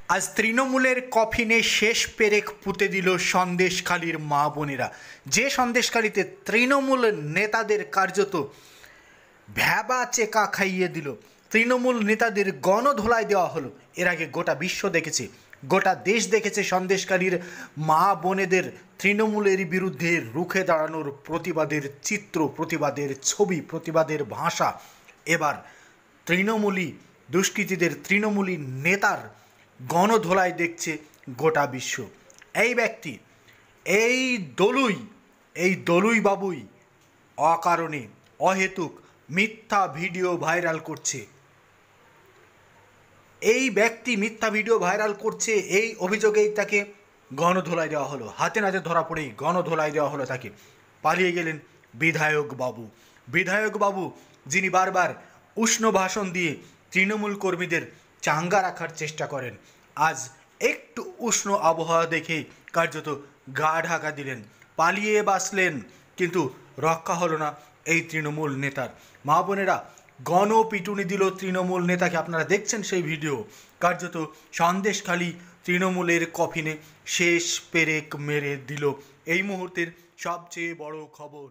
আজ তৃণমূলের কফিনে শেষ পেরেক পুঁতে দিল সন্দেশখালীর মা বোনেরা। যে সন্দেশখালীতে তৃণমূল নেতাদের কার্যত ভ্যাবা চেকা খাইয়ে দিল, তৃণমূল নেতাদের গণধোলাই দেওয়া হলো। এর আগে গোটা বিশ্ব দেখেছে, গোটা দেশ দেখেছে সন্দেশখালীর মা বোনেদের তৃণমূলের বিরুদ্ধে রুখে দাঁড়ানোর প্রতিবাদের চিত্র, প্রতিবাদের ছবি, প্রতিবাদের ভাষা। এবার তৃণমূলী দুষ্কৃতীদের, তৃণমূলী নেতার গণধোলাই দেখছে গোটা বিশ্ব। এই ব্যক্তি, এই দলুই বাবুই অকারণে অহেতুক মিথ্যা ভিডিও ভাইরাল করছে। এই ব্যক্তি মিথ্যা ভিডিও ভাইরাল করছে, এই অভিযোগেই তাকে গণধোলাই দেওয়া হলো। হাতে নাতে ধরা পড়েই গণধোলাই দেওয়া হলো তাকে। পালিয়ে গেলেন বিধায়ক বাবু, যিনি বারবার উষ্ণ ভাষণ দিয়ে তৃণমূল কর্মীদের চাঙ্গা রাখার চেষ্টা করেন। আজ একটু উষ্ণ আবহাওয়া দেখে কার্যত গা ঢাকা দিলেন, পালিয়ে বাঁচলেন, কিন্তু রক্ষা হলো না এই তৃণমূল নেতার। মা বোনেরা গণপিটুনি দিল তৃণমূল নেতাকে। আপনারা দেখছেন সেই ভিডিও। কার্যত সন্দেশখালী তৃণমূলের কফিনে শেষ পেরেক মেরে দিল এই মুহূর্তের সবচেয়ে বড় খবর।